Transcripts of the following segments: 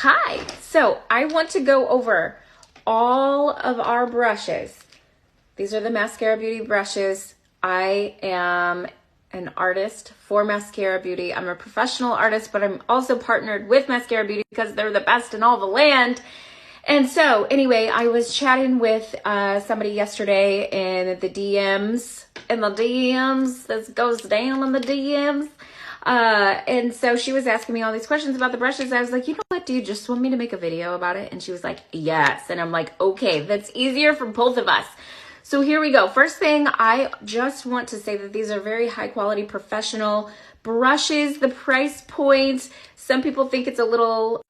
Hi, so I want to go over all of our brushes. These are the Mascara Beauty brushes. I am an artist for Mascara Beauty. I'm a professional artist, but I'm also partnered with Mascara Beauty because they're the best in all the land. And so anyway, I was chatting with somebody yesterday in the DMs, this goes down in the DMs. And so she was asking me all these questions about the brushes. I was like, you know what, do you just want me to make a video about it? And she was like, yes. And I'm like, okay, that's easier for both of us. So here we go. First thing, I just want to say that these are very high quality professional brushes. The price point, some people think it's a little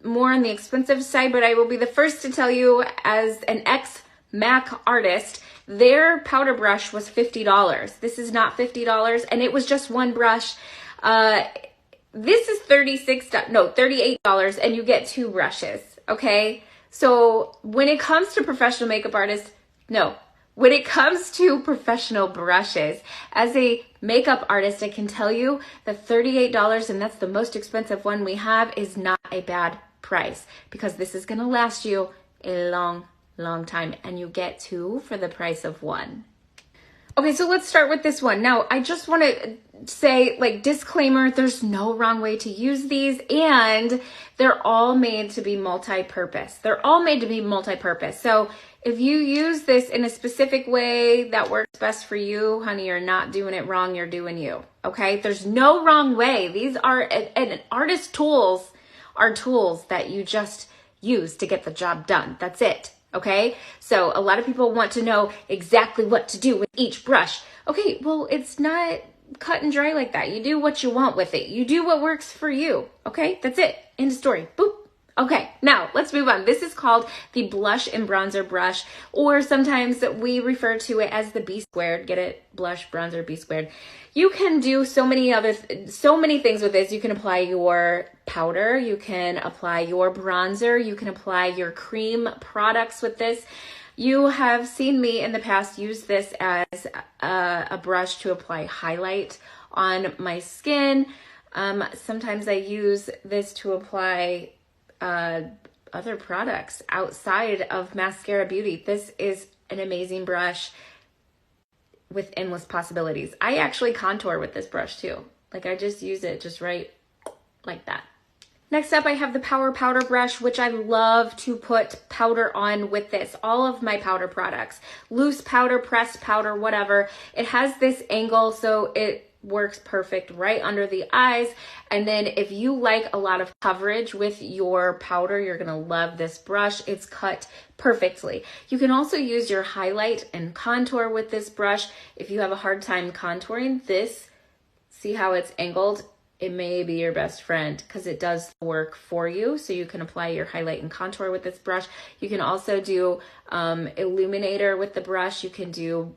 more on the expensive side, but I will be the first to tell you, as an ex-MAC artist, their powder brush was $50. This is not $50, and it was just one brush. This is $38, and you get two brushes, okay? So when it comes to professional makeup artists, when it comes to professional brushes, as a makeup artist, I can tell you that $38, and that's the most expensive one we have, is not a bad price, because this is going to last you a long time, and you get two for the price of one. Okay, so let's start with this one. Now, I just want to say, like, disclaimer, there's no wrong way to use these, and they're all made to be multi-purpose. So if you use this in a specific way that works best for you, honey, you're not doing it wrong, you're doing you, okay? There's no wrong way. These are, and artist tools are tools that you just use to get the job done. That's it. Okay, so a lot of people want to know exactly what to do with each brush. Okay, well, it's not cut and dry like that. You do what you want with it. You do what works for you. Okay, that's it. End of story. Boop. Okay, now let's move on. This is called the Blush and Bronzer Brush, or sometimes we refer to it as the B squared. Get it? Blush, bronzer, B squared. You can do so many things with this. You can apply your powder, you can apply your bronzer, you can apply your cream products with this. You have seen me in the past use this as a brush to apply highlight on my skin. Sometimes I use this to apply other products outside of Mascara Beauty. This is an amazing brush with endless possibilities. I actually contour with this brush too. Like, I just use it just right like that. Next up, I have the Power Powder Brush, which I love to put powder on with this. All of my powder products, loose powder, pressed powder, whatever. It has this angle, so it works perfect right under the eyes. And then if you like a lot of coverage with your powder, you're gonna love this brush. It's cut perfectly. You can also use your highlight and contour with this brush. If you have a hard time contouring this, see how it's angled? It may be your best friend because it does work for you. So you can apply your highlight and contour with this brush. You can also do illuminator with the brush. You can do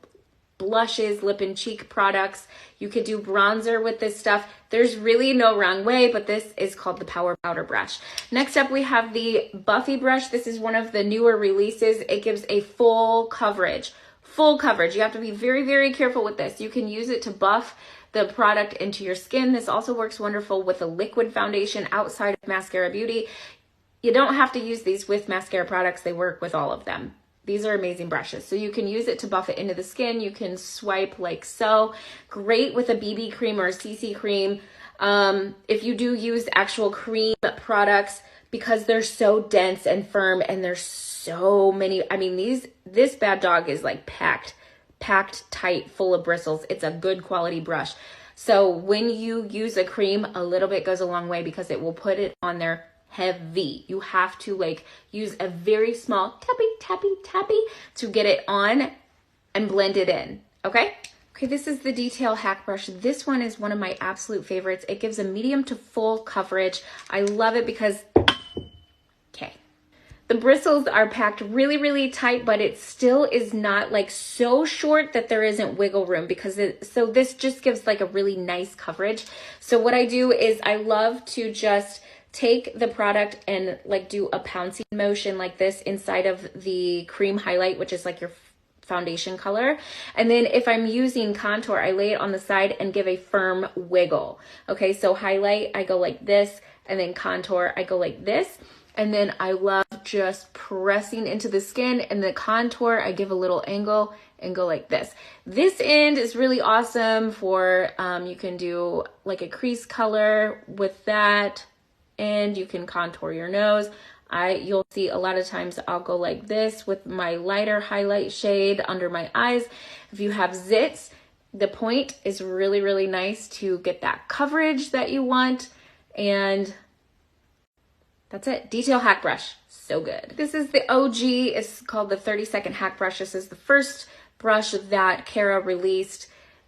blushes, lip and cheek products. You could do bronzer with this stuff. There's really no wrong way, but this is called the Power Powder Brush. Next up, we have the Buffy brush. This is one of the newer releases. It gives a full coverage. You have to be very, very careful with this. You can use it to buff the product into your skin. This also works wonderful with a liquid foundation outside of Mascara Beauty. You don't have to use these with mascara products. They work with all of them. These are amazing brushes. So you can use it to buff it into the skin. You can swipe like so. Great with a BB cream or a CC cream. If you do use actual cream products, because they're so dense and firm, and there's so many, I mean, this bad dog is like packed tight, full of bristles. It's a good quality brush. So when you use a cream, a little bit goes a long way because it will put it on there heavy. You have to like use a very small tappy to get it on and blend it in. Okay, this is the Detail Hack brush. This one is one of my absolute favorites. It gives a medium to full coverage. I love it because the bristles are packed really, really tight, but it still is not like so short that there isn't wiggle room, because so this just gives like a really nice coverage. So what I do is I love to just take the product and like do a pouncing motion like this inside of the cream highlight, which is like your foundation color. And then if I'm using contour, I lay it on the side and give a firm wiggle. Okay, so highlight, I go like this, and then contour, I go like this. And then I love just pressing into the skin, and the contour, I give a little angle and go like this. This end is really awesome for, you can do like a crease color with that, and you can contour your nose. You'll see a lot of times I'll go like this with my lighter highlight shade under my eyes. If you have zits, the point is really, really nice to get that coverage that you want. And that's it. Detail hack brush. So good. This is the OG. It's called the 30-second hack brush. This is the first brush that Kara released.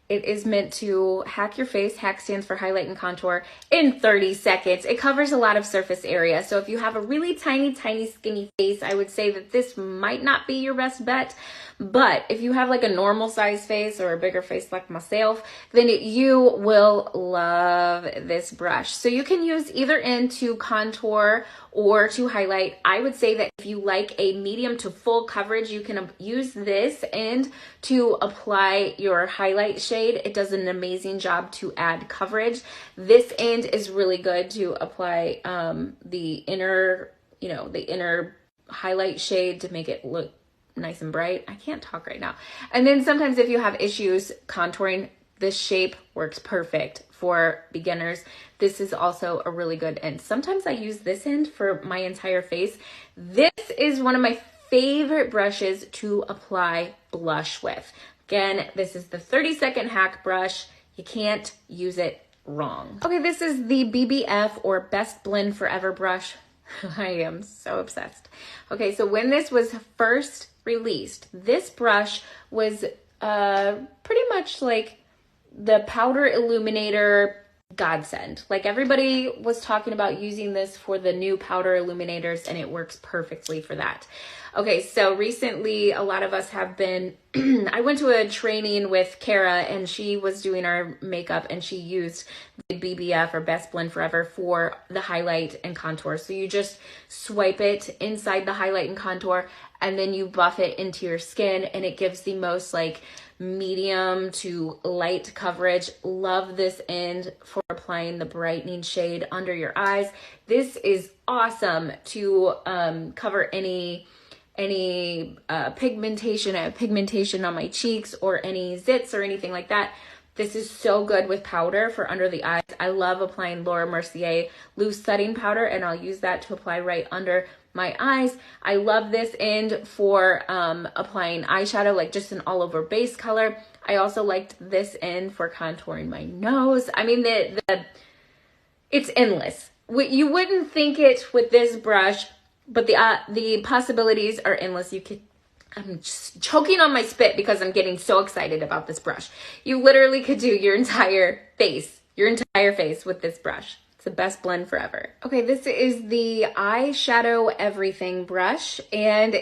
It is meant to hack your face. Hack stands for highlight and contour in 30 seconds. It covers a lot of surface area. So if you have a really tiny, tiny, skinny face, I would say that this might not be your best bet. But if you have like a normal size face or a bigger face like myself, then you will love this brush. So you can use either end to contour or to highlight. I would say that if you like a medium to full coverage, you can use this end to apply your highlight shade. It does an amazing job to add coverage. This end is really good to apply the inner, the inner highlight shade to make it look nice and bright. I can't talk right now. And then sometimes if you have issues contouring, this shape works perfect for beginners. This is also a really good end. Sometimes I use this end for my entire face. This is one of my favorite brushes to apply blush with. Again, this is the 30-second hack brush. You can't use it wrong. Okay, this is the BBF or Best Blend Forever brush. I am so obsessed. Okay, so when this was first released, this brush was pretty much like the powder illuminator godsend. Like everybody was talking about using this for the new powder illuminators, and it works perfectly for that. Okay, so recently a lot of us have been, I went to a training with Kara and she was doing our makeup and she used the BBF or Best Blend Forever for the highlight and contour. So you just swipe it inside the highlight and contour and then you buff it into your skin and it gives the most like medium to light coverage. Love this end for applying the brightening shade under your eyes. This is awesome to cover any pigmentation. I have pigmentation on my cheeks or any zits or anything like that. This is so good with powder for under the eyes. I love applying Laura Mercier loose setting powder, and I'll use that to apply right under my eyes. I love this end for applying eyeshadow, like just an all over base color. I also liked this end for contouring my nose. I mean, it's endless. You wouldn't think it with this brush, but the possibilities are endless. I'm just choking on my spit because I'm getting so excited about this brush. You literally could do your entire face with this brush. It's the best blend forever. Okay, this is the eyeshadow everything brush, and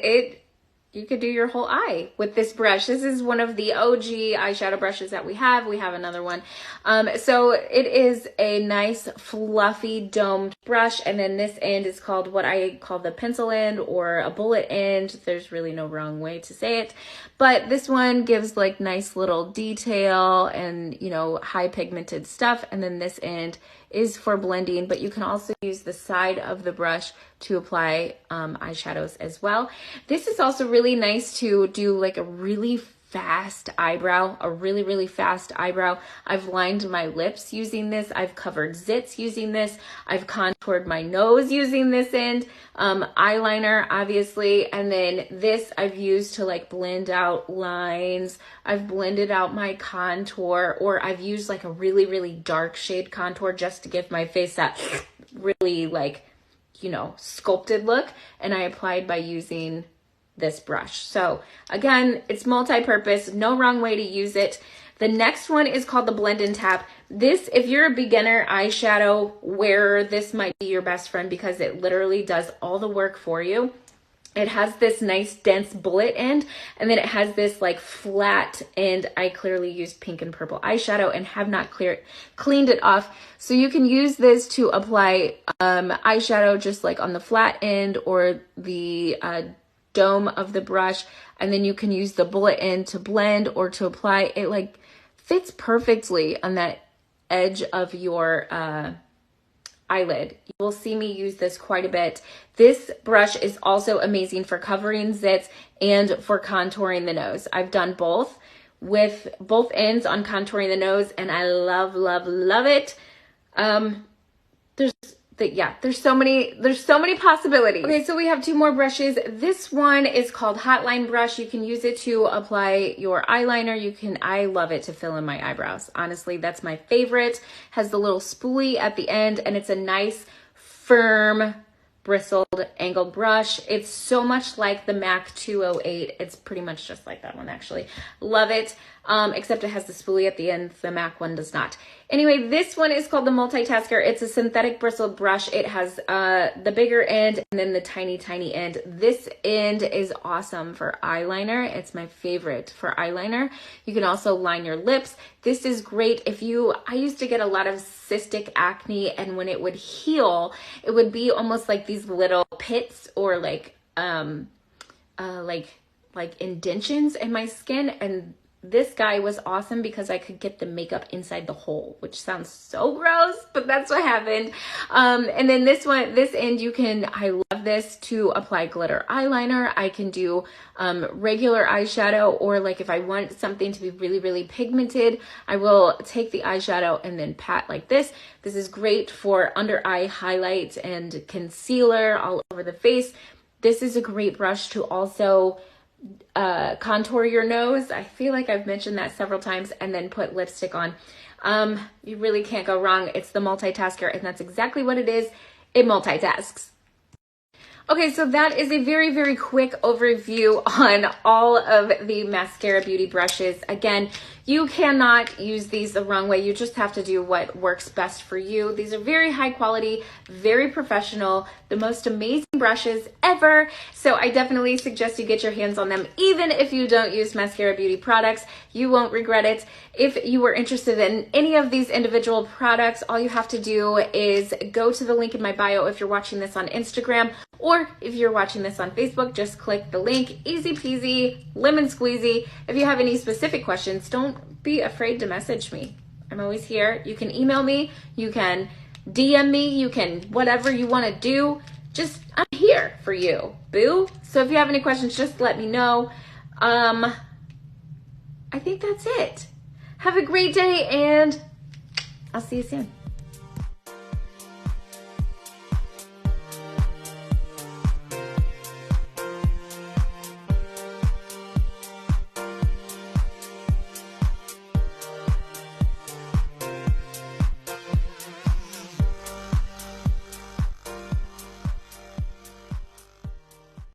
you could do your whole eye with this brush. This is one of the OG eyeshadow brushes that we have. We have another one. So it is a nice fluffy domed brush. And then this end is called what I call the pencil end or a bullet end. There's really no wrong way to say it. But this one gives like nice little detail and, high pigmented stuff. And then this end is for blending, but you can also use the side of the brush to apply eyeshadows as well. This is also really nice to do like a really fast eyebrow, really fast eyebrow. I've lined my lips using this. I've covered zits using this. I've contoured my nose using this end. Eyeliner, obviously. And then this I've used to like blend out lines. I've blended out my contour, or I've used like a really dark shade contour just to give my face that really like, sculpted look. And I applied by using this brush. So again, it's multi-purpose, no wrong way to use it. The next one is called the Blend and Tap. This, if you're a beginner eyeshadow wearer, this might be your best friend because it literally does all the work for you. It has this nice dense bullet end, and then it has this like flat end. I clearly used pink and purple eyeshadow and have not cleaned it off. So you can use this to apply eyeshadow just like on the flat end or the dome of the brush, and then you can use the bullet end to blend or to apply. It like fits perfectly on that edge of your eyelid. You will see me use this quite a bit. This brush is also amazing for covering zits and for contouring the nose. I've done both with both ends on contouring the nose, and I love, love, love it. There's so many possibilities. Okay, so we have two more brushes. This one is called Hotline Brush. You can use it to apply your eyeliner. I love it to fill in my eyebrows. Honestly, that's my favorite. Has the little spoolie at the end, and it's a nice, firm, bristled, angled brush. It's so much like the MAC 208. It's pretty much just like that one, actually. Love it, except it has the spoolie at the end. The MAC one does not. Anyway, this one is called the Multitasker. It's a synthetic bristled brush. It has the bigger end and then the tiny, tiny end. This end is awesome for eyeliner. It's my favorite for eyeliner. You can also line your lips. This is great if I used to get a lot of cystic acne, and when it would heal, it would be almost like these little pits or like indentions in my skin, and this guy was awesome because I could get the makeup inside the hole, which sounds so gross, but that's what happened. And then this end, I love this to apply glitter eyeliner. I can do regular eyeshadow, or like if I want something to be really, really pigmented, I will take the eyeshadow and then pat like this. This is great for under eye highlight and concealer all over the face. This is a great brush to also contour your nose. I feel like I've mentioned that several times, and then put lipstick on. You really can't go wrong. It's the Multitasker, and that's exactly what it is. It multitasks. Okay, so that is a very, very quick overview on all of the Mascara Beauty brushes. Again, you cannot use these the wrong way. You just have to do what works best for you. These are very high quality, very professional, the most amazing brushes ever. So I definitely suggest you get your hands on them. Even if you don't use Mascara Beauty products, you won't regret it. If you were interested in any of these individual products, all you have to do is go to the link in my bio if you're watching this on Instagram, or if you're watching this on Facebook, just click the link. Easy peasy, lemon squeezy. If you have any specific questions, don't be afraid to message me. I'm always here. You can email me, you can DM me, you can whatever you want to do. I'm here for you, boo. So if you have any questions, just let me know. I think that's it. Have a great day, and I'll see you soon.